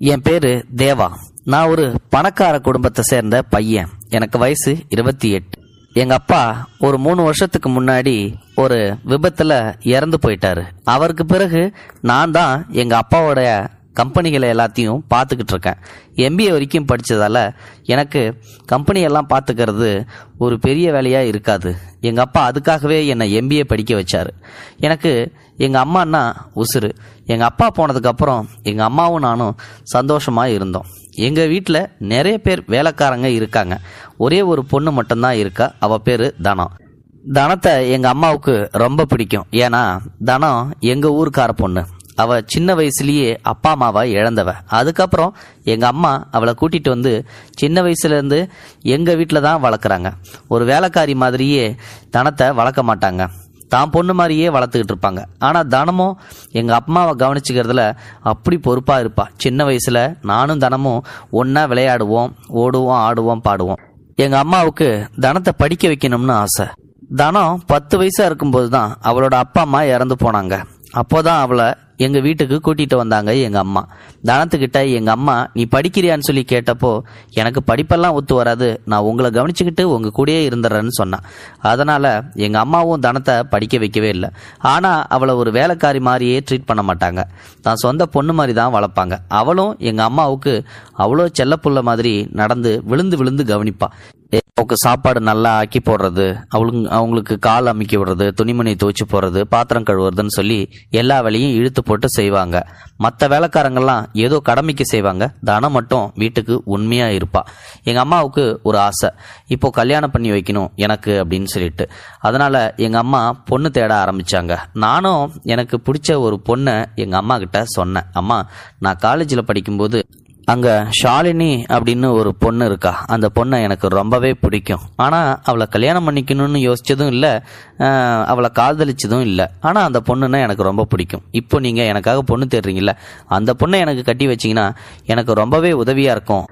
என் பேரு தேவா. நான் ஒரு பணக்கார குடும்பத்தை சேர்ந்த பையன். எனக்கு வயசு 28. எங்க அப்பா ஒரு 3 வருஷத்துக்கு முன்னாடி ஒரு விபத்துல இறந்து போயிட்டாரு. அவருக்கு பிறகு நான் தான் எங்க அப்பாவோட கம்பெனிகளை எல்லாத்தையும் பார்த்துக்கிட்டு இருக்கேன். MBA வரைக்கும் படித்ததால் எனக்கு கம்பெனியெல்லாம் பார்த்துக்கிறது ஒரு பெரிய வேலையாக இருக்காது. எங்கள் அப்பா அதுக்காகவே என்னை MBA படிக்க வச்சார். எனக்கு எங்கள் அம்மான்னா உசுறு. எங்கள் அப்பா போனதுக்கப்புறம் எங்கள் அம்மாவும் நானும் சந்தோஷமாக இருந்தோம். எங்கள் வீட்டில் நிறைய பேர் வேலைக்காரங்க இருக்காங்க. ஒரே ஒரு பொண்ணு மட்டும்தான் இருக்கா. அவள் பேர் தனம். தனத்தை எங்கள் அம்மாவுக்கு ரொம்ப பிடிக்கும். ஏன்னா தனம் எங்கள் ஊருக்கார பொண்ணு. அவ சின்ன வயசுலயே அப்பா அம்மாவை இழந்தவ. அதுக்கப்புறம் எங்க அம்மா அவளை கூட்டிட்டு வந்து சின்ன வயசுல இருந்து எங்க வீட்டில தான் வளர்க்குறாங்க. ஒரு வேலைக்காரி மாதிரியே தனத்தை வளர்க்க மாட்டாங்க. தான் பொண்ணு மாதிரியே வளர்த்துக்கிட்டு இருப்பாங்க. ஆனா தனமும் எங்க அம்மாவை கவனிச்சுக்கிறதுல அப்படி பொறுப்பா இருப்பா. சின்ன வயசுல நானும் தனமும் ஒன்னா விளையாடுவோம், ஓடுவோம், ஆடுவோம், பாடுவோம். எங்க அம்மாவுக்கு தனத்தை படிக்க வைக்கணும்னு ஆசை. தனம் 10 வயசா இருக்கும்போது தான் அவளோட அப்பா அம்மா இறந்து போனாங்க. அப்போதான் அவளை எங்க வீட்டுக்கு கூட்டிட்டு வந்தாங்க எங்க அம்மா. தனத்துக்கிட்ட எங்க அம்மா நீ படிக்கிறியான்னு சொல்லி கேட்டப்போ எனக்கு படிப்பெல்லாம் ஒத்து வராது, நான் உங்களை கவனிச்சுக்கிட்டு உங்க கூடயே இருந்துறேன்னு சொன்னான். அதனால எங்க அம்மாவும் தனத்தை படிக்க வைக்கவே இல்லை. ஆனா அவளை ஒரு வேலைக்காரி மாதிரியே ட்ரீட் பண்ண மாட்டாங்க. தான் சொந்த பொண்ணு மாதிரி தான் வளர்ப்பாங்க. அவளும் எங்க அம்மாவுக்கு அவ்வளோ செல்லப்புள்ள மாதிரி நடந்து விழுந்து விழுந்து கவனிப்பா. அவங்களுக்கு சாப்பாடு நல்லா ஆக்கி போடுறது, அவங்களுக்கு கால் அமுக்கி விடுறது, துணிமணி துவைச்சு போடுறது, பாத்திரம் கழுவுறதுன்னு சொல்லி எல்லா வேலையும் இழுத்து போட்டு செய்வாங்க. மற்ற வேலைக்காரங்கெல்லாம் ஏதோ கடமைக்கு செய்வாங்க. தனம் மட்டும் வீட்டுக்கு உண்மையா இருப்பா. எங்க அம்மாவுக்கு ஒரு ஆசை, இப்போ கல்யாணம் பண்ணி வைக்கணும் எனக்கு அப்படின்னு சொல்லிட்டு. அதனால எங்க அம்மா பொண்ணு தேட ஆரம்பிச்சாங்க. நானும் எனக்கு பிடிச்ச ஒரு பொண்ணை எங்க அம்மா கிட்ட சொன்னேன். அம்மா, நான் காலேஜில் படிக்கும்போது அங்கே ஷாலினி அப்படின்னு ஒரு பொண்ணு இருக்கா. அந்த பொண்ணை எனக்கு ரொம்பவே பிடிக்கும். ஆனால் அவளை கல்யாணம் பண்ணிக்கணும்னு யோசிச்சதும் இல்லை, அவளை காதலிச்சதும் இல்லை. ஆனால் அந்த பொண்ணுன்னா எனக்கு ரொம்ப பிடிக்கும். இப்போ நீங்கள் எனக்காக பொண்ணு தேடுறீங்கள, அந்த பொண்ணை எனக்கு கட்டி வச்சிங்கன்னா எனக்கு ரொம்பவே உதவியாக இருக்கும்.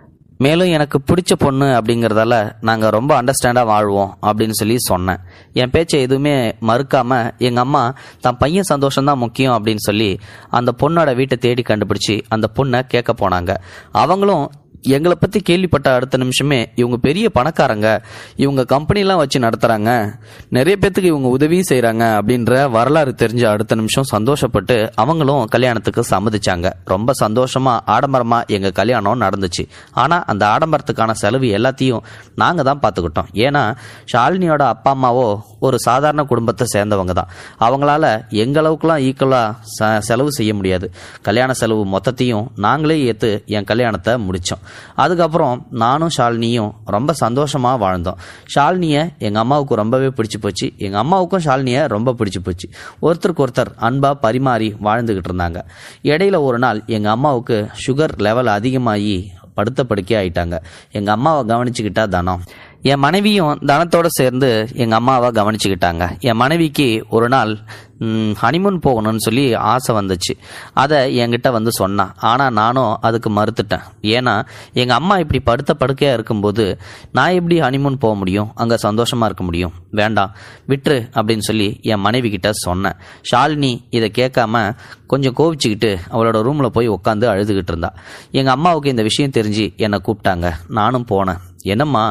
மேலும் எனக்கு பிடிச்ச பொண்ணு அப்படிங்கிறதால நாங்கள் ரொம்ப அண்டர்ஸ்டாண்டாக வாழ்வோம் அப்படின்னு சொல்லி சொன்னேன். என் பேச்சை எதுவுமே மறுக்காம எங்கள் அம்மா தன் பையன் சந்தோஷம்தான் முக்கியம் அப்படின்னு சொல்லி அந்த பொண்ணோட வீட்டை தேடி கண்டுபிடிச்சி அந்த பொண்ணை கேட்க போனாங்க. அவங்களும் எங்களை பற்றி கேள்விப்பட்ட அடுத்த நிமிஷமே இவங்க பெரிய பணக்காரங்க, இவங்க கம்பெனிலாம் வச்சு நடத்துகிறாங்க, நிறைய பேர்த்துக்கு இவங்க உதவியும் செய்கிறாங்க அப்படின்ற வரலாறு தெரிஞ்ச அடுத்த நிமிஷம் சந்தோஷப்பட்டு அவங்களும் கல்யாணத்துக்கு சம்மதிச்சாங்க. ரொம்ப சந்தோஷமாக ஆடம்பரமாக எங்கள் கல்யாணம் நடந்துச்சு. ஆனால் அந்த ஆடம்பரத்துக்கான செலவு எல்லாத்தையும் நாங்கள் தான் பார்த்துக்கிட்டோம். ஏன்னா ஷாலினியோட அப்பா அம்மாவோ ஒரு சாதாரண குடும்பத்தை சேர்ந்தவங்க தான். அவங்களால எங்களவுக்குலாம் ஈக்குவலாக செலவு செய்ய முடியாது. கல்யாண செலவு மொத்தத்தையும் நாங்களே ஏற்று என் கல்யாணத்தை முடித்தோம். அதுக்கப்புறம் நானும் ஷாலினியும் ரொம்ப சந்தோஷமாக வாழ்ந்தோம். ஷாலினியை எங்கள் அம்மாவுக்கு ரொம்பவே பிடிச்சி போச்சு. எங்கள் அம்மாவுக்கும் ஷாலினியை ரொம்ப பிடிச்சி போச்சு. ஒருத்தருக்கு ஒருத்தர் அன்பாக பரிமாறி வாழ்ந்துக்கிட்டு இருந்தாங்க. இடையில ஒரு நாள் எங்கள் அம்மாவுக்கு சுகர் லெவல் அதிகமாகி படுத்த படுக்கே ஆயிட்டாங்க. எங்கள் அம்மாவை கவனிச்சுக்கிட்டா தனம். என் மனைவியும் தனத்தோடு சேர்ந்து எங்கள் அம்மாவை கவனிச்சுக்கிட்டாங்க. என் மனைவிக்கு ஒரு நாள் ஹனிமூன் போகணும்னு சொல்லி ஆசை வந்துச்சு. அதை என்கிட்ட வந்து சொன்னான். ஆனால் நானும் அதுக்கு மறுத்துட்டேன். ஏன்னா எங்கள் அம்மா இப்படி படுத்த படுக்கையாக இருக்கும்போது நான் எப்படி ஹனிமூன் போக முடியும், அங்கே சந்தோஷமாக இருக்க முடியும், வேண்டாம் விட்டுரு அப்படின்னு சொல்லி என் மனைவி கிட்ட சொன்னேன். ஷாலினி இதை கேட்காம கொஞ்சம் கோவிச்சுக்கிட்டு அவளோட ரூமில் போய் உட்காந்து அழுதுகிட்டு இருந்தா. எங்கள் அம்மாவுக்கு இந்த விஷயம் தெரிஞ்சு என்னை கூப்பிட்டாங்க. நானும் போனேன். என்னம்மா,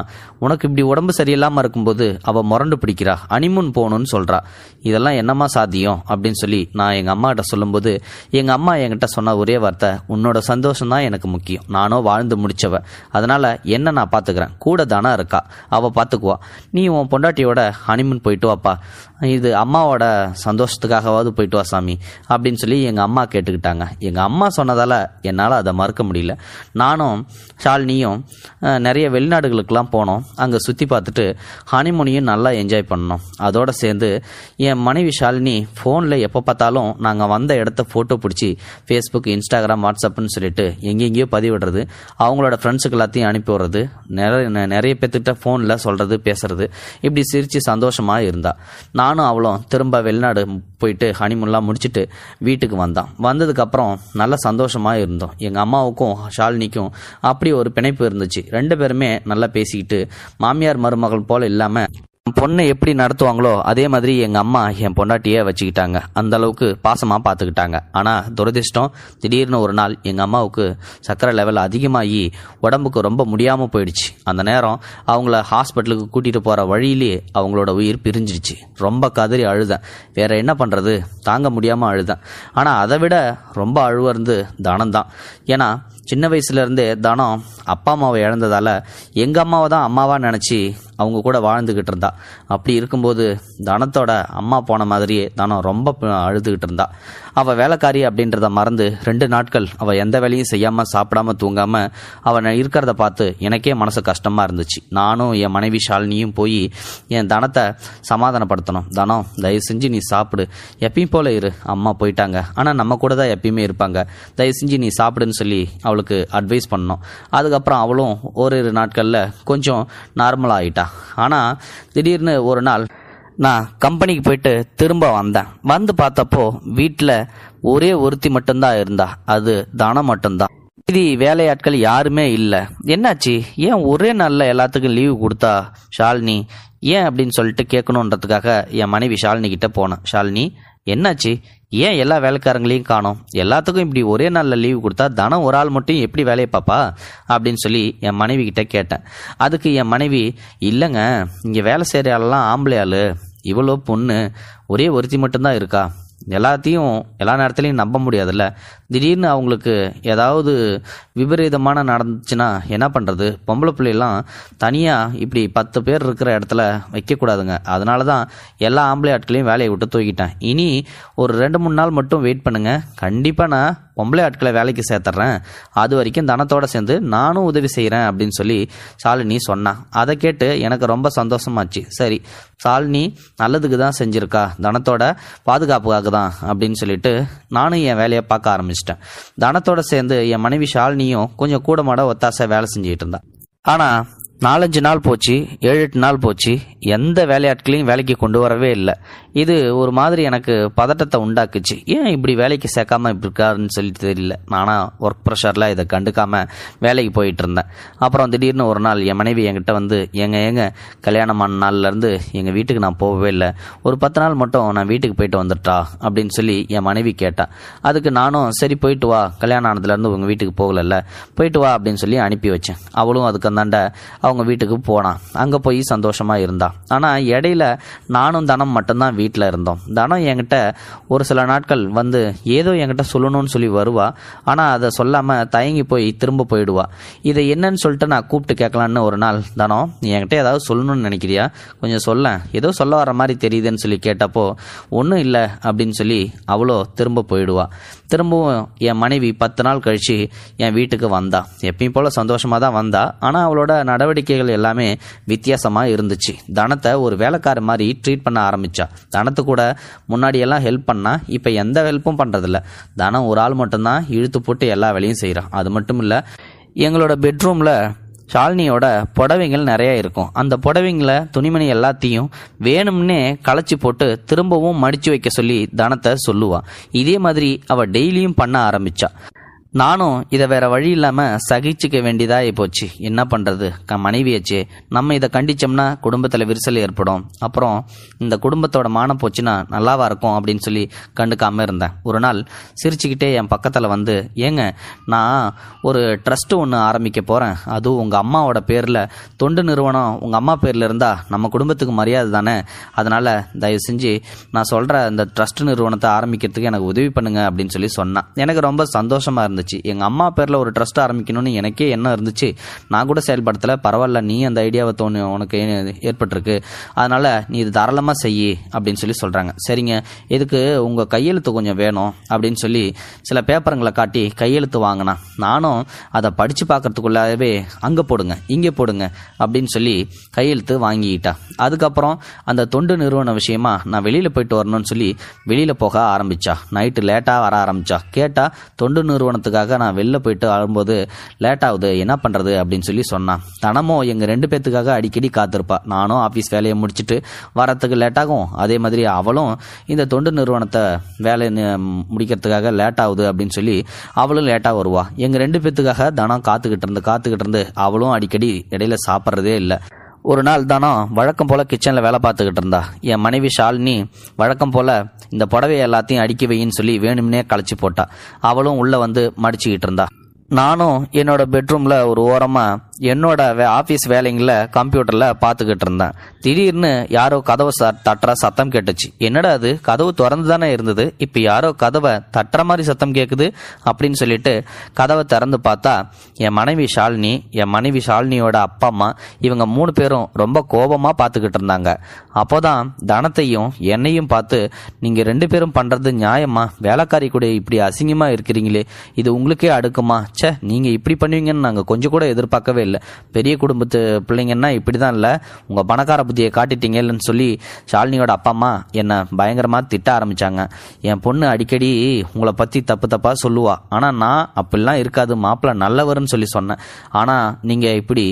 உனக்கு இப்படி உடம்பு சரியில்லாமல் இருக்கும்போது அவள் முரண்டு பிடிக்கிறா, ஹனிமூன் போகணும்னு சொல்கிறா, இதெல்லாம் என்னம்மா சாத்தியம் அப்படின்னு சொல்லி நான் எங்கள் அம்மா கிட்ட சொல்லும்போது எங்கள் அம்மா என்கிட்ட சொன்ன ஒரே வார்த்தை, உன்னோட சந்தோஷம் தான் எனக்கு முக்கியம், நானும் வாழ்ந்து முடிச்சவ, அதனால் என்ன நான் பார்த்துக்கிறேன், கூட தானே இருக்கா, அவள் பார்த்துக்குவா, நீ உன் பொண்டாட்டியோட ஹனிமூன் போயிட்டு வாப்பா, இது அம்மாவோட சந்தோஷத்துக்காகவாவது போயிட்டு வா சாமி அப்படின்னு சொல்லி எங்கள் அம்மா கேட்டுக்கிட்டாங்க. எங்கள் அம்மா சொன்னதால் என்னால் அதை மறுக்க முடியல. நானும் ஷாலினியும் நிறைய வெளிநாடுகளுக்கெல்லாம் போனோம். அங்கே சுற்றி பார்த்துட்டு ஹனிமூனையும் நல்லா என்ஜாய் பண்ணோம். அதோடு சேர்ந்து என் மனைவி ஷாலினி ஃபோனில் எப்போ பார்த்தாலும் நாங்கள் வந்த இடத்த ஃபோட்டோ பிடிச்சி ஃபேஸ்புக், இன்ஸ்டாகிராம், வாட்ஸ்அப்னு சொல்லிட்டு எங்கெங்கேயோ பதிவிடுறது, அவங்களோட ஃப்ரெண்ட்ஸுக்கு எல்லாத்தையும் அனுப்பி விடுறது, நிறைய பேர்த்துக்கிட்ட ஃபோனில் சொல்கிறது, பேசுறது, இப்படி சிரித்து சந்தோஷமாக இருந்தா. நானும் அவளும் திரும்ப வெளிநாடு போயிட்டு ஹனிமூன்லாம் முடிச்சுட்டு வீட்டுக்கு வந்ததுக்கப்புறம் நல்ல சந்தோஷமாக இருந்தோம். எங்கள் அம்மாவுக்கும் ஷாலினிக்கும் அப்படி ஒரு பிணைப்பு இருந்துச்சு. 2 பேருமே நல்லா பேசிக்கிட்டு மாமியார் மருமகள் போல் இல்லாமல் பொண்ணை எப்படி நடத்துவாங்களோ அதே மாதிரி எங்க அம்மா என் பொண்டாட்டியே வச்சுக்கிட்டாங்க. அந்த அளவுக்கு பாசமா பார்த்துக்கிட்டாங்க. ஆனா துரதிர்ஷ்டம், திடீர்னு ஒரு நாள் எங்க அம்மாவுக்கு சர்க்கரை லெவல் அதிகமாகி உடம்புக்கு ரொம்ப முடியாம போயிடுச்சு. அந்த நேரம் அவங்கள ஹாஸ்பிட்டலுக்கு கூட்டிட்டு போற வழியிலே அவங்களோட உயிர் பிரிஞ்சிடுச்சு. ரொம்ப கதறி அழுதேன். வேற என்ன பண்றது, தாங்க முடியாம அழுதேன். ஆனா அதை விட ரொம்ப அழுவருந்து தனம் தான். ஏன்னா சின்ன வயசுல இருந்தே தனம் அப்பா அம்மாவை இழந்ததால எங்க அம்மாவை தான் அம்மாவா நினைச்சு அவங்க கூட வாழ்ந்துகிட்டு இருந்தா. அப்படி இருக்கும்போது தனத்தோட அம்மா போன மாதிரியே தனம் ரொம்ப அழுதுகிட்டு இருந்தா. அவ வேலைக்காரி அப்படின்றத மறந்து 2 நாட்கள் அவ எந்த வேலையும் செய்யாம சாப்பிடாம தூங்காம அவன் இருக்கிறத பார்த்து எனக்கே மனசு கஷ்டமா இருந்துச்சு. நானும் என் மனைவி ஷாலினியும் போய் என் தனத்தை சமாதானப்படுத்தணும். தனம், தயவு செஞ்சு நீ சாப்பிடு, எப்பயும் போல இரு, அம்மா போயிட்டாங்க, ஆனா நம்ம கூட தான் எப்பயுமே இருப்பாங்க, தயவு செஞ்சு நீ சாப்பிடுன்னு சொல்லி அவளுக்கு அட்வைஸ் பண்ணோம். அதுக்கப்புறம் அவளும் ஓரிரு நாட்கள்ல கொஞ்சம் நார்மல் ஆயிட்டா. ஆனா திடீர்னு ஒரு நாள் நான் கம்பெனிக்கு போயிட்டு திரும்ப வந்தேன். வந்து பார்த்தப்போ வீட்டில் ஒரே ஒருத்தி மட்டும்தான் இருந்தா. அது தனம் மட்டும்தான். இது வேலையாட்கள் யாருமே இல்லை. என்னாச்சு, ஏன் ஒரே நாளில் எல்லாத்துக்கும் லீவு கொடுத்தா ஷாலினி, ஏன் அப்படின்னு சொல்லிட்டு கேட்கணுன்றதுக்காக என் மனைவி ஷாலினி கிட்ட போனேன். ஷாலினி, என்னாச்சு, ஏன் எல்லா வேலைக்காரங்களையும் காணோம், எல்லாத்துக்கும் இப்படி ஒரே நாளில் லீவு கொடுத்தா தனம் ஒரு ஆள் மட்டும் எப்படி வேலையை பாப்பா அப்படின்னு சொல்லி என் மனைவி கிட்ட கேட்டேன். அதுக்கு என் மனைவி, இல்லைங்க, இங்கே வேலை செய்கிற ஆளெல்லாம் ஆம்பளை ஆளு, இவ்வளோ பொண்ணு ஒரே ஒருத்தி மட்டும்தான் இருக்கா, எல்லாத்தையும் எல்லா நேரத்துலையும் நம்ப முடியாதுல்ல, திடீர்னு அவங்களுக்கு ஏதாவது விபரீதமான நடந்துச்சுன்னா என்ன பண்ணுறது, பொம்பளை பிள்ளைலாம் தனியாக இப்படி 10 பேர் இருக்கிற இடத்துல வைக்கக்கூடாதுங்க, அதனால தான் எல்லா ஆம்பளை ஆட்களையும் வேலையை விட்டு தூக்கிட்டேன், இனி ஒரு 2-3 நாள் மட்டும் வெயிட் பண்ணுங்க, கண்டிப்பாக நான் பொம்பளை ஆட்களை வேலைக்கு சேர்த்துட்றேன், அது வரைக்கும் தனத்தோட சேர்ந்து நானும் உதவி செய்கிறேன் அப்படின்னு சொல்லி ஷாலினி சொன்னான். அதை கேட்டு எனக்கு ரொம்ப சந்தோஷமாச்சு. சரி, ஷாலினி நல்லதுக்கு தான் செஞ்சுருக்கா, தனத்தோட பாதுகாப்புக்காக தான் அப்படின்னு சொல்லிட்டு நானும் என் வேலையை பார்க்க ஆரம்பிச்சிட்டேன். தனத்தோட சேர்ந்து என் மனைவி ஷாலினியும் கொஞ்சம் கூட மாட ஒத்தாசை வேலை செஞ்சுக்கிட்டு இருந்தா. ஆனால் 4-5 நாள் போச்சு, 7-8 நாள் போச்சு, எந்த வேலையாட்களையும் வேலைக்கு கொண்டு வரவே இல்லை. இது ஒரு மாதிரி எனக்கு பதட்டத்தை உண்டாக்குச்சு. ஏன் இப்படி வேலைக்கு சேர்க்காம இப்படி இருக்காருன்னு சொல்லிட்டு தெரியல. நானா ஒர்க் ப்ரெஷரில் இதை கண்டுக்காம வேலைக்கு போயிட்டு இருந்தேன். அப்புறம் திடீர்னு ஒரு நாள் என் மனைவி என்கிட்ட வந்து, ஏங்க கல்யாணமான நாள்லேருந்து எங்கள் வீட்டுக்கு நான் போகவே இல்லை, ஒரு 10 நாள் மட்டும் நான் வீட்டுக்கு போயிட்டு வந்துட்டா அப்படின்னு சொல்லி என் மனைவி கேட்டான். அதுக்கு நானும் சரி போயிட்டு வா, கல்யாணம் ஆனதுலேருந்து உங்கள் வீட்டுக்கு போகலல்ல, போயிட்டு வா அப்படின்னு சொல்லி அனுப்பி வச்சேன். அவளும் அதுக்கு அந்தாண்ட அவங்க வீட்டுக்கு போனான். அங்கே போய் சந்தோஷமா இருந்தா. ஆனால் இடையில நானும் தனம் மட்டும்தான் வீட்டில் இருந்தோம். தனம் என்கிட்ட ஒரு சில நாட்கள் வந்து ஏதோ என்கிட்ட சொல்லணும்னு சொல்லி வருவா. ஆனால் அதை சொல்லாமல் தயங்கி போய் திரும்ப போயிடுவா. இதை என்னன்னு சொல்லிட்டு நான் கூப்பிட்டு கேட்கலான்னு ஒரு நாள், தனம் நீ என்கிட்ட ஏதாவது சொல்லணும்னு நினைக்கிறியா, கொஞ்சம் சொல்ல, ஏதோ சொல்ல வர மாதிரி தெரியுதுன்னு சொல்லி கேட்டப்போ ஒன்றும் இல்லை அப்படின்னு சொல்லி அவளோ திரும்ப போயிடுவா. திரும்பவும் என் மனைவி 10 நாள் கழிச்சு என் வீட்டுக்கு வந்தா. எப்பயும் போல சந்தோஷமாக தான் வந்தா. ஆனால் அவளோட நடவடிக்கைகள் எல்லாமே வித்தியாசமாக இருந்துச்சு. தனத்தை ஒரு வேலைக்கார மாதிரி ட்ரீட் பண்ண ஆரம்பிச்சா. தனத்து கூட முன்னாடியெல்லாம் ஹெல்ப் பண்ணா, இப்போ எந்த ஹெல்ப்பும் பண்ணுறதில்ல. தனம் ஒரு ஆள் மட்டும்தான் இழுத்து போட்டு எல்லா வேலையும் செய்கிறான். அது மட்டும் இல்லை, எங்களோட பெட்ரூமில் ஷாலினியோட புடவைங்கள் நிறைய இருக்கும். அந்த புடவைங்களை துணிமணி எல்லாத்தையும் வேணும்னே களைச்சி போட்டு திரும்பவும் மடிச்சு வைக்க சொல்லி தனத்தை சொல்லுவா. இதே மாதிரி அவ டெய்லியும் பண்ண ஆரம்பிச்சா. நானும் இதை வேற வழி இல்லாமல் சகிச்சுக்க வேண்டியதாக போச்சு. என்ன பண்ணுறது, மனைவியாச்சு, நம்ம இதை கண்டிச்சோம்னா குடும்பத்தில் விரிசல் ஏற்படும், அப்புறம் இந்த குடும்பத்தோட மானம் போச்சுன்னா நல்லாவா இருக்கும் அப்படின்னு சொல்லி கண்டுக்காமல் இருந்தேன். ஒரு நாள் சிரிச்சுக்கிட்டே என் பக்கத்தில் வந்து, ஏங்க நான் ஒரு ட்ரஸ்ட்டு ஒன்று ஆரம்பிக்க போகிறேன், அதுவும் உங்கள் அம்மாவோட பேரில், தொண்டு நிறுவனம் உங்கள் அம்மா பேரில் இருந்தால் நம்ம குடும்பத்துக்கு மரியாதை தானே, அதனால் தயவு செஞ்சு நான் சொல்கிற இந்த ட்ரஸ்ட் நிறுவனத்தை ஆரம்பிக்கிறதுக்கு எனக்கு உதவி பண்ணுங்க அப்படின்னு சொல்லி சொன்னான். எனக்கு ரொம்ப சந்தோஷமாக இருந்துச்சு. எங்க அம்மா பேர்ல ஒரு ட்ரஸ்ட் ஆரம்பிக்கணும்னு எனக்கே என்ன இருந்துச்சு, நான் கூட செயல்படுத்தல, பரவாயில்ல நீ அந்த ஐடியாவை உனக்கு ஏற்பட்டிருக்கு, அதனால நீ இது தாராளமா செய்யி அப்படின்னு சொல்லி சொல்றாங்க. சரிங்க, இதுக்கு உங்க கையெழுத்து கொஞ்சம் வேணும் அப்படின்னு சொல்லி சில பேப்பருங்களை காட்டி கையெழுத்து வாங்கினா. நானும் அதை படிச்சு பார்க்கறதுக்குள்ளாவே அங்க போடுங்க இங்கே போடுங்க அப்படின்னு சொல்லி கையெழுத்து வாங்கிக்கிட்டா. அதுக்கப்புறம் அந்த தொண்டு நிறுவன விஷயமா நான் வெளியில போயிட்டு வரணும்னு சொல்லி வெளியில போக ஆரம்பிச்சா. நைட்டு லேட்டா வர ஆரம்பிச்சா. கேட்டா தொண்டு நிறுவனத்துக்காக நான் வெளில போயிட்டு வரும்போது லேட் ஆகுது, என்ன பண்றது அப்படின்னு சொல்லி சொன்னான். தனமும் எங்க 2 பேத்துக்காக அடிக்கடி காத்திருப்பா. நானும் ஆபீஸ் வேலையை முடிச்சுட்டு வரத்துக்கு லேட் ஆகும், அதே மாதிரி அவளும் இந்த தொண்டு நிறுவனத்தை வேலை முடிக்கிறதுக்காக லேட் ஆகுது அப்படின்னு சொல்லி அவளும் லேட்டா வருவா. எங்க 2 பேத்துக்காக தனம் காத்துக்கிட்டு இருந்து அவளும் அடிக்கடி இடையில சாப்பிட்றதே இல்லை. ஒரு நாள் தானம் வழக்கம் போல கிச்சனில் வேலை பார்த்துக்கிட்டு இருந்தா. என் மனைவி ஷாலினி வழக்கம் போல இந்த புடவையை எல்லாத்தையும் அடுக்கி வையின்னு சொல்லி வேணும்னே களைச்சி போட்டா. அவளும் உள்ள வந்து மடிச்சுக்கிட்டு இருந்தா. நானும் என்னோட பெட்ரூமில் ஒரு ஓரமாக என்னோட ஆஃபீஸ் வேலைங்களில் கம்ப்யூட்டரில் பார்த்துக்கிட்டு இருந்தேன். திடீர்னு யாரோ கதவை தட்டுற சத்தம் கேட்டுச்சு. என்னடா அது, கதவு திறந்து தானே இருந்தது, இப்போ யாரோ கதவை தட்டுற மாதிரி சத்தம் கேட்குது அப்படின்னு சொல்லிட்டு கதவை திறந்து பார்த்தா என் மனைவி ஷாலினியோட அப்பா அம்மா இவங்க 3 பேரும் ரொம்ப கோபமாக பார்த்துக்கிட்டு இருந்தாங்க. அப்போதான் தனத்தையும் என்னையும் பார்த்து, நீங்கள் 2 பேரும் பண்ணுறது நியாயமா, வேலைக்காரி கூட இப்படி அசிங்கமாக இருக்கிறீங்களே, இது உங்களுக்கே அடுக்குமா, நீங்கள் இப்படி பண்ணுவீங்கன்னு நாங்கள் கொஞ்சம் கூட எதிர்பார்க்கவே இல்லை, பெரிய குடும்பத்து பிள்ளைங்கன்னா இப்படி தான் இல்லை, உங்கள் பணக்கார புத்தியை காட்டிட்டீங்கன்னு சொல்லி ஷாலினியோட அப்பா அம்மா என்னை பயங்கரமாக திட்ட ஆரம்பித்தாங்க. என் பொண்ணு அடிக்கடி உங்களை பற்றி தப்பாக சொல்லுவா, ஆனால் நான் அப்படிலாம் இருக்காது, மாப்பிள்ளை நல்லவர்னு சொல்லி சொன்னேன், ஆனால் நீங்கள் இப்படி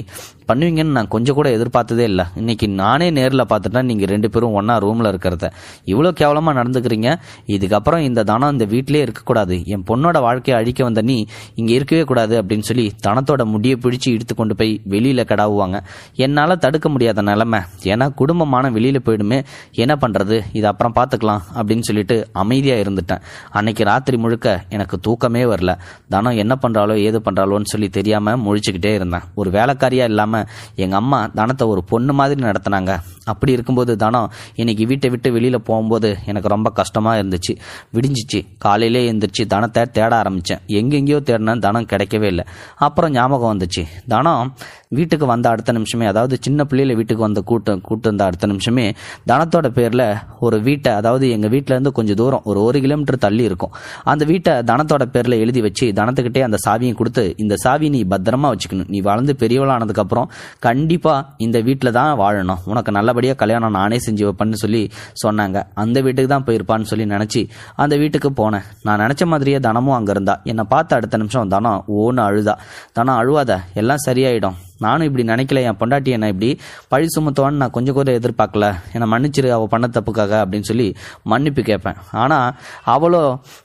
பண்ணுவீங்கன்னு நான் கொஞ்சம் கூட எதிர்பார்த்ததே இல்லை. இன்னைக்கு நானே நேரில் பார்த்துட்டேன், நீங்கள் 2 பேரும் ஒன்றா ரூமில் இருக்கிறத இவ்வளோ கேவலமாக நடந்துக்கிறீங்க. இதுக்கப்புறம் இந்த தனம் இந்த வீட்டிலே இருக்கக்கூடாது, என் பொண்ணோட வாழ்க்கையை அழிக்க வந்த நீ இங்கே இருக்கவே கூடாது அப்படின்னு சொல்லி தனத்தோட முடியை பிடிச்சி இழுத்து கொண்டு போய் வெளியில் கிடாவுவாங்க. என்னால் தடுக்க முடியாத நிலைமை, ஏன்னா குடும்பமான வெளியில் போயிடுமே, என்ன பண்ணுறது, இது அப்புறம் பார்த்துக்கலாம் அப்படின்னு சொல்லிட்டு அமைதியாக இருந்துட்டேன். அன்னைக்கு ராத்திரி முழுக்க எனக்கு தூக்கமே வரல. தனம் என்ன பண்ணுறாளோ ஏது பண்ணுறாளோன்னு சொல்லி தெரியாமல் முழிச்சுக்கிட்டே இருந்தேன். ஒரு வேலைக்காரியாக இல்லாமல் எங்க அம்மா தனத்தை ஒரு பொண்ணு மாதிரி நடத்தினாங்க. அப்படி இருக்கும்போது தனம் இன்னைக்கு வீட்டை விட்டு வெளியில போகும்போது எனக்கு ரொம்ப கஷ்டமா இருந்துச்சு. விடிஞ்சிச்சு. காலையிலே எழுந்திரிச்சு தனத்தை தேட ஆரம்பிச்சேன். எங்கெங்கேயோ தேடினேன், தனம் கிடைக்கவே இல்லை. அப்புறம் ஞாபகம் வந்துச்சு, தனம் வீட்டுக்கு வந்த அடுத்த நிமிஷமே, அதாவது சின்ன பிள்ளையில வீட்டுக்கு வந்து கூட்டு வந்த அடுத்த நிமிஷமே தனத்தோட பேர்ல ஒரு வீட்டை, அதாவது எங்க வீட்டுல இருந்து கொஞ்சம் தூரம் ஒரு 1 கிலோமீட்டர் தள்ளி இருக்கும், அந்த வீட்டை தனத்தோட பேர்ல எழுதி வச்சு தனத்துக்கிட்டே அந்த சாவியை கொடுத்து, இந்த சாவி நீ பத்திரமா வச்சுக்கணும், நீ வளர்ந்து பெரியவளானதுக்கு அப்புறம் கண்டிப்பா இந்த வீட்டில் தான் வாழணும், உனக்கு நல்லபடியா கல்யாணம் நானே செஞ்சு வைப்பேன்னு சொல்லி சொன்னாங்க. அந்த வீட்டுக்கு தான் போயிருப்பான்னு சொல்லி நினைச்சு அந்த வீட்டுக்கு போனேன். நான் நினைச்ச மாதிரியே தனமும் அங்க இருந்தா. என்னை பார்த்த அடுத்த நிமிஷம் தனம் ஓன்னு அழுதா. தனம் அழுவாத, எல்லாம் சரியாயிடும், நானும் இப்படி நினைக்கல, என் பொண்டாட்டி என்ன இப்படி பழி சுமத்துவான்னு நான் கொஞ்சம் கூட எதிர்பார்க்கல, என்னை மன்னிச்சிரு அவள் பண்ண தப்புக்காக அப்படின்னு சொல்லி மன்னிப்பு கேட்பேன். ஆனால் அவளோ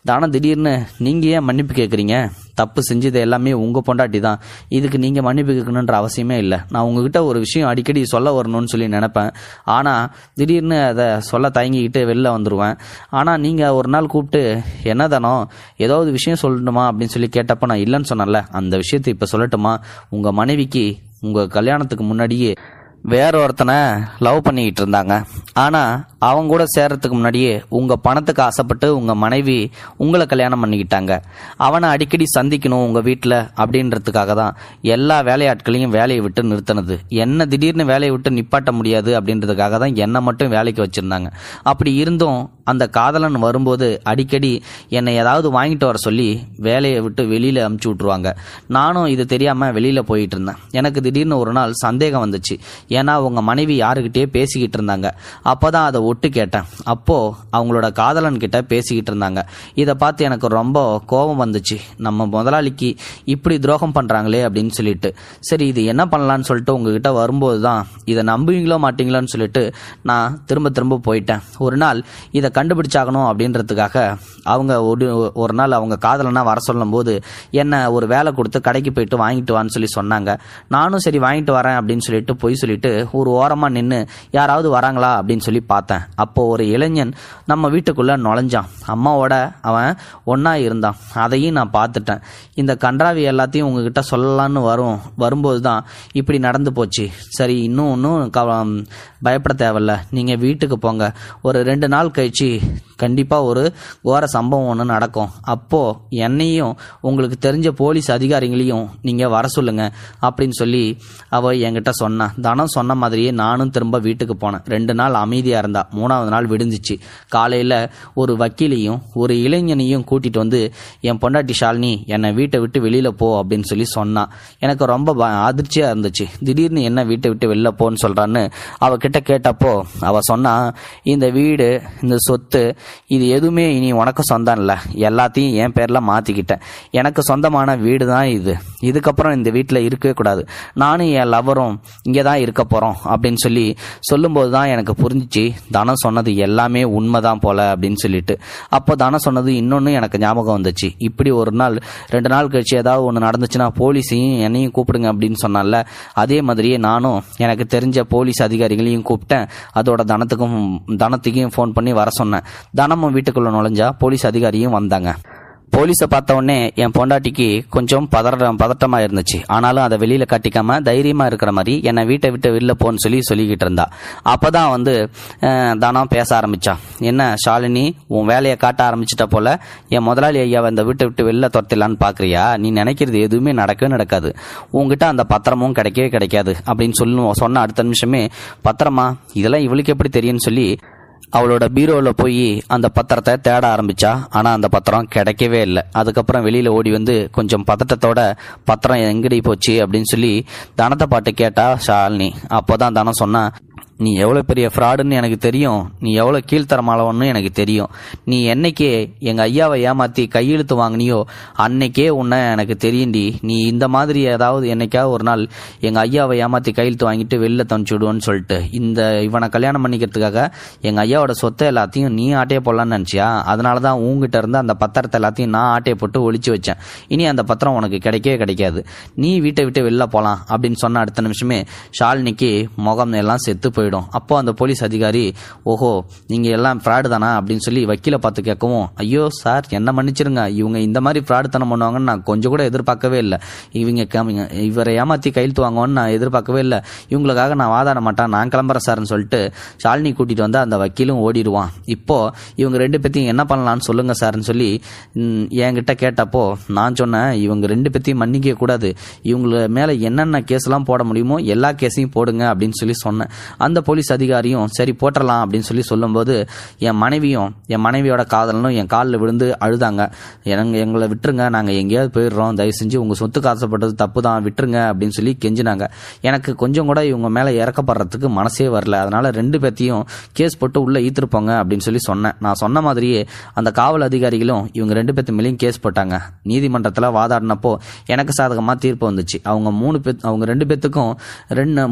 தானே திடீர்னு நீங்கள் ஏன் மன்னிப்பு கேட்குறீங்க, தப்பு செஞ்சது எல்லாமே உங்கள் பொண்டாட்டி தான், இதுக்கு நீங்கள் மன்னிப்பு கேட்கணுன்ற அவசியமே இல்லை, நான் உங்ககிட்ட ஒரு விஷயம் அடிக்கடி சொல்ல வரணும்னு சொல்லி நினைப்பேன், ஆனால் திடீர்னு அதை சொல்ல தயங்கிக்கிட்டு வெளில வந்துடுவேன். ஆனால் நீங்கள் ஒரு நாள் கூப்பிட்டு என்ன தானோ ஏதாவது விஷயம் சொல்லணுமா அப்படின்னு சொல்லி கேட்டப்போ நான் இல்லைன்னு சொன்னேன்ல, அந்த விஷயத்தை இப்போ சொல்லட்டுமா, உங்கள் மனைவிக்கு உங்கள் கல்யாணத்துக்கு முன்னாடியே வேற ஒருத்தனை லவ் பண்ணிக்கிட்டு இருந்தாங்க. ஆனால் அவங்க கூட சேர்றதுக்கு முன்னாடியே உங்கள் பணத்துக்கு ஆசைப்பட்டு உங்கள் மனைவி உங்களை கல்யாணம் பண்ணிக்கிட்டாங்க. அவனை அடிக்கடி சந்திக்கணும் உங்கள் வீட்டில் அப்படின்றதுக்காக தான் எல்லா வேலையாட்களையும் வேலையை விட்டு நிறுத்தினது. என்ன திடீர்னு வேலையை விட்டு நிப்பாட்ட முடியாது அப்படின்றதுக்காக தான் என்னை மட்டும் வேலைக்கு வச்சுருந்தாங்க. அப்படி இருந்தும் அந்த காதலன் வரும்போது அடிக்கடி என்னை ஏதாவது வாங்கிட்டு வர சொல்லி வேலையை விட்டு வெளியில் அமுச்சு விட்ருவாங்க. நானும் இது தெரியாமல் வெளியில் போயிட்டு இருந்தேன். எனக்கு திடீர்னு ஒரு நாள் சந்தேகம் வந்துச்சு. ஏன்னா அவங்க மனைவி யாருக்கிட்டே பேசிக்கிட்டு இருந்தாங்க. அப்போ தான் அதை ஒட்டு கேட்டேன். அப்போது அவங்களோட காதலன் கிட்ட பேசிக்கிட்டு இருந்தாங்க. இதை பார்த்து எனக்கு ரொம்ப கோபம் வந்துச்சு. நம்ம முதலாளிக்கு இப்படி துரோகம் பண்ணுறாங்களே அப்படின்னு சொல்லிட்டு, சரி இது என்ன பண்ணலான்னு சொல்லிட்டு உங்ககிட்ட வரும்போது தான் இதை நம்புவீங்களோ மாட்டீங்களோன்னு சொல்லிட்டு நான் திரும்ப போயிட்டேன். ஒரு நாள் இதை கண்டுபிடிச்சாகணும் அப்படின்றதுக்காக அவங்க ஒரு நாள் அவங்க காதலனா வர சொல்லும் போது என்ன ஒரு வேலை கொடுத்து கடைக்கு போயிட்டு வாங்கிட்டு வான்னு சொல்லி சொன்னாங்க. நானும் சரி வாங்கிட்டு வரேன் அப்படின்னு சொல்லிட்டு போய் சொல்லிட்டு ஒரு ஓரமா நின்று யாராவது வராங்களா அப்படின்னு சொல்லி பார்த்தேன். அப்போ ஒரு இளைஞன் நம்ம வீட்டுக்குள்ள நுழைஞ்சான். அம்மாவோட அவன் ஒன்னா இருந்தான். அதையும் நான் பார்த்துட்டேன். இந்த கன்றாவி எல்லாத்தையும் உங்ககிட்ட சொல்லலான்னு வரும்போது தான் இப்படி நடந்து போச்சு. சரி இன்னும் பயப்பட தேவையில்ல, நீங்க வீட்டுக்கு போங்க. ஒரு 2 நாள் கழிச்சு கண்டிப்பா ஒரு கோர சம்பவம் ஒன்று நடக்கும். அப்போ என்னையும் உங்களுக்கு தெரிஞ்ச போலீஸ் அதிகாரிகளையும் நீங்க வர சொல்லுங்க அப்படின்னு சொல்லி அவ என்கிட்ட சொன்னா. தனம் சொன்ன மாதிரியே நானும் திரும்ப வீட்டுக்கு போனேன். 2 நாள் அமைதியா இருந்தா. 3ஆவது நாள் விடிஞ்சிச்சு. காலையில ஒரு வக்கீலையும் ஒரு இளைஞனையும் கூட்டிட்டு வந்து என் பொண்டாட்டி ஷாலினி என்னை வீட்டை விட்டு வெளியில போ அப்படின்னு சொல்லி சொன்னா. எனக்கு ரொம்ப அதிர்ச்சியா இருந்துச்சு. திடீர்னு என்ன வீட்டை விட்டு வெளில போன்னு சொல்றான்னு அவகிட்ட கேட்டப்போ அவ சொன்னா, இந்த வீடு இந்த சொத்து இது எதுவுமே இனி உனக்கு சொந்தம் இல்லை, எல்லாத்தையும் என் பேர்ல மாத்திக்கிட்டேன், எனக்கு சொந்தமான வீடு தான் இது, இதுக்கப்புறம் இந்த வீட்டில் இருக்கவே கூடாது, நானும் என் லவரும் இங்கே தான் இருக்க போகிறோம் அப்படின்னு சொல்லும்போது தான் எனக்கு புரிஞ்சிச்சு தனம் சொன்னது எல்லாமே உண்மைதான் போல அப்படின்னு சொல்லிட்டு. அப்போ தனம் சொன்னது இன்னொன்று எனக்கு ஞாபகம் வந்துச்சு. இப்படி ஒரு நாள் 2 நாள் கழிச்சு ஏதாவது ஒன்று நடந்துச்சுன்னா போலீஸையும் என்னையும் கூப்பிடுங்க அப்படின்னு சொன்னால, அதே மாதிரியே நானும் எனக்கு தெரிஞ்ச போலீஸ் அதிகாரிகளையும் கூப்பிட்டேன். அதோட தனத்துக்கும் ஃபோன் பண்ணி வர சொன்னேன். தனமும் வீட்டுக்குள்ள நுழைஞ்சா போலீஸ் அதிகாரியும் வந்தாங்க. போலீஸை பார்த்த உடனே என் பொண்டாட்டிக்கு கொஞ்சம் பதட்டமா இருந்துச்சு. ஆனாலும் அதை வெளியில காட்டிக்காம தைரியமா இருக்கிற மாதிரி என்னை வீட்டை விட்டு வெளில போன்னு சொல்லிக்கிட்டு இருந்தா. அப்பதான் தானம் பேச ஆரம்பிச்சா. என்ன ஷாலினி, உன் வேலையை காட்ட ஆரம்பிச்சிட்ட போல, என் முதலாளி ஐயாவை இந்த வீட்டை விட்டு வெளில துரத்திடலான்னு பாக்குறியா? நீ நினைக்கிறது எதுவுமே நடக்கவே நடக்காது. உங்ககிட்ட அந்த பத்திரமும் கிடைக்கவே கிடைக்காது அப்படின்னு சொன்ன அடுத்த நிமிஷமே, பத்திரமா, இதெல்லாம் இவளுக்கு எப்படி தெரியும்னு சொல்லி அவளோட பீரோவில் போய் அந்த பத்திரத்தை தேட ஆரம்பிச்சா. ஆனால் அந்த பத்திரம் கிடைக்கவே இல்லை. அதுக்கப்புறம் வெளியில் ஓடி வந்து கொஞ்சம் பதட்டத்தோட, பத்திரம் எங்கடி போச்சு அப்படின்னு சொல்லி தனத்தை பாட்டு கேட்டா ஷாலினி. அப்போதான் தனம் சொன்னா, நீ எவ்வளோ பெரிய ஃப்ராடுன்னு எனக்கு தெரியும், நீ எவ்வளோ கீழ்த்தரமானவன்னு எனக்கு தெரியும். நீ என்னைக்கே எங்கள் ஐயாவை ஏமாற்றி கையெழுத்து வாங்கினியோ அன்னைக்கே உன்னை எனக்கு தெரியும்டி. நீ இந்த மாதிரி ஏதாவது என்னைக்காவது ஒரு நாள் எங்கள் ஐயாவை ஏமாற்றி கையெழுத்து வாங்கிட்டு வெளில தனிச்சுடுவோன்னு சொல்லிட்டு இவனை கல்யாணம் பண்ணிக்கிறதுக்காக எங்கள் ஐயாவோட சொத்தை எல்லாத்தையும் நீ ஆட்டையை போடலான்னு நினச்சியா? அதனால தான் உங்ககிட்ட இருந்து அந்த பத்திரத்தை எல்லாத்தையும் நான் ஆட்டையை போட்டு ஒழிச்சு வச்சேன். இனி அந்த பத்திரம் உனக்கு கிடைக்கவே கிடைக்காது. நீ வீட்டை விட்டு வெளில போகலாம் அப்படின்னு சொன்ன அடுத்த நிமிஷமே ஷாலினிக்கு முகம் எல்லாம் செத்து போயிடும். அப்போ அந்த போலீஸ் அதிகாரி, ஓஹோ நீங்க எல்லாம் ஃப்ராடு தானா அப்படின்னு சொல்லி வக்கீலை பார்த்து கேட்கவும், ஐயோ சார் என்ன மன்னிச்சிருங்க, இவங்க இந்த மாதிரி ஃப்ராடு தனம் பண்ணுவாங்கன்னு நான் கொஞ்சம் கூட எதிர்பார்க்கவே இல்லை. இவரை ஏமாத்தி கையெழுத்து வாங்குவான்னு நான் எதிர்பார்க்கவே இல்லை. இவங்களுக்காக நான் வாதாட மாட்டேன், நான் கிளம்புறேன் சார்ன்னு சொல்லிட்டு ஷாலினி கூட்டிட்டு வந்து அந்த வக்கீலும் ஓடிடுவான். இப்போ இவங்க 2 பேத்தையும் என்ன பண்ணலான்னு சொல்லுங்க சார்ன்னு சொல்லி என்கிட்ட கேட்டப்போ நான் சொன்னேன், இவங்க 2 பேத்தையும் மன்னிக்க கூடாது, இவங்க மேல என்னென்ன கேஸ் எல்லாம் போட முடியுமோ எல்லா கேஸையும் போடுங்க அப்படின்னு சொல்லி சொன்னேன். அந்த போலீஸ் அதிகாரியும் சரி போட்டலாம் அப்படின்னு சொல்லும்போது என் மனைவியோட காதலனும் என் காலில் விழுந்து அழுதாங்க. எங்களை விட்டுருங்க, நாங்கள் எங்கேயாவது போயிடுறோம், தயவு செஞ்சு உங்கள் சொத்துக்கு ஆசைப்பட்டது தப்பு தான், விட்டுருங்க அப்படின்னு சொல்லி கெஞ்சினாங்க. எனக்கு கொஞ்சம் கூட இவங்க மேலே இறக்கப்படுறதுக்கு மனசே வரல. அதனால 2 பேத்தையும் கேஸ் போட்டு உள்ள ஈத்துருப்போங்க அப்படின்னு சொன்னேன். நான் சொன்ன மாதிரியே அந்த காவல் அதிகாரிகளும் இவங்க 2 பேத்து மேலேயும் கேஸ் போட்டாங்க. நீதிமன்றத்தில் வாதாடினப்போ எனக்கு சாதகமாக தீர்ப்பு வந்துச்சு. அவங்க 2 பேத்துக்கும்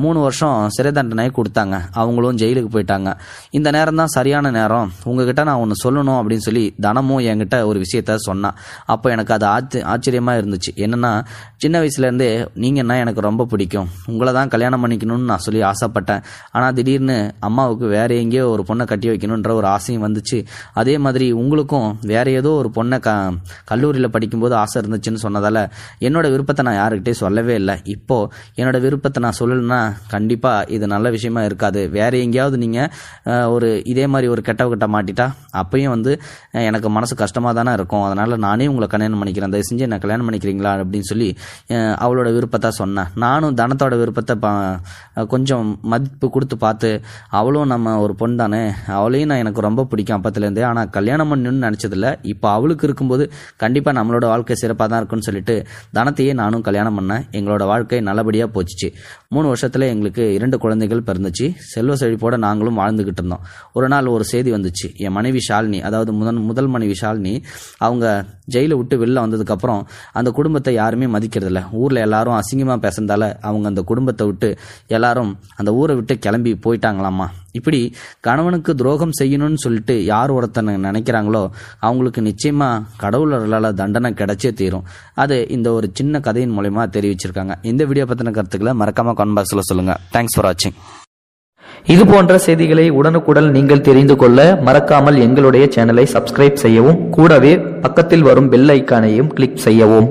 3 வருஷம் சிறை தண்டனை கொடுத்தாங்க. அவங்களும் ஜெயிலுக்கு போயிட்டாங்க. இந்த நேரம் தான் சரியான நேரம், உங்ககிட்ட நான் ஒன்று சொல்லணும் அப்படின்னு சொல்லி தனமும் என்கிட்ட ஒரு விஷயத்த சொன்னான். அப்போ எனக்கு அது ஆச்சரியமா இருந்துச்சு. என்னன்னா, சின்ன வயசுல இருந்தே நீங்கன்னா எனக்கு ரொம்ப பிடிக்கும், உங்களை தான் கல்யாணம் பண்ணிக்கணும்னு நான் சொல்லி ஆசைப்பட்டேன். ஆனால் திடீர்னு அம்மாவுக்கு வேற எங்கேயோ ஒரு பொண்ணை கட்டி வைக்கணுன்ற ஒரு ஆசையும் வந்துச்சு. அதே மாதிரி உங்களுக்கும் வேற ஏதோ ஒரு பொண்ணை கல்லூரியில் படிக்கும்போது ஆசை இருந்துச்சுன்னு சொன்னதால என்னோட விருப்பத்தை நான் யாருக்கிட்டே சொல்லவே இல்லை. இப்போ என்னோட விருப்பத்தை நான் சொல்லலைன்னா கண்டிப்பா இது நல்ல விஷயமா இருக்காது. வேற எங்கேயாவது நீங்க ஒரு இதே மாதிரி ஒரு கெட்ட மாட்டிட்டா அப்பயும் எனக்கு மனசு கஷ்டமா தானே இருக்கும். அதனால நானே உங்களை கல்யாணம் பண்ணிக்கிறேன், தயவு செஞ்சு என்ன கல்யாணம் பண்ணிக்கிறீங்களா அப்படின்னு சொல்லி அவளோட விருப்பத்தை சொன்னேன். நானும் தனத்தோட விருப்பத்தை கொஞ்சம் மதிப்பு கொடுத்து பார்த்து, அவளும் நம்ம ஒரு பொண்ணு தானே, அவளையும் நான் எனக்கு ரொம்ப பிடிக்கும் அப்பத்துலேருந்தே, ஆனால் கல்யாணம் பண்ணணும்னு நினச்சதில்ல. இப்போ அவளுக்கு இருக்கும்போது கண்டிப்பாக நம்மளோட வாழ்க்கை சிறப்பாக தான் இருக்குன்னு சொல்லிட்டு தனத்தையே நானும் கல்யாணம் பண்ணேன். எங்களோட வாழ்க்கை நல்லபடியாக போச்சுச்சு. 3 வருஷத்துல எங்களுக்கு 2 குழந்தைகள் பிறந்துச்சு. செல்வ செழிப்போட நாங்களும் வாழ்ந்துகிட்டு இருந்தோம். ஒரு நாள் ஒரு செய்தி வந்துச்சு. என் மனைவி ஷாலினி, அதாவது முதல் மனைவி ஷாலினி, அவங்க ஜெயிலை விட்டு வெளில வந்ததுக்கு அப்புறம் அந்த குடும்பத்தை யாருமே மதிக்கிறதில்ல. ஊர்ல எல்லாரும் அசிங்கமா பேசுறதால அவங்க அந்த குடும்பத்தை விட்டு எல்லாரும் அந்த ஊரை விட்டு கிளம்பி போயிட்டாங்களாமா. இப்படி கணவனுக்கு துரோகம் செய்யணும்னு சொல்லிட்டு யார் ஒருத்தனை நினைக்கிறாங்களோ அவங்களுக்கு நிச்சயமா கடவுளால தண்டனை கிடைச்சே தீரும். அது இந்த ஒரு சின்ன கதையின் மூலமா தெரிவிச்சிருக்காங்க. இந்த வீடியோ பத்தின கருத்துக்களை மறக்காம கமெண்ட் பாக்ஸ்ல சொல்லுங்க. தேங்க்ஸ் ஃபார் வாட்சிங். இது போன்ற செய்திகளை உடனுக்குடன் நீங்கள் தெரிந்து கொள்ள மறக்காமல் எங்களுடைய சேனலை சப்ஸ்கிரைப் செய்யவும், கூடவே பக்கத்தில் வரும் பெல் ஐக்கானையும் கிளிக் செய்யவும்.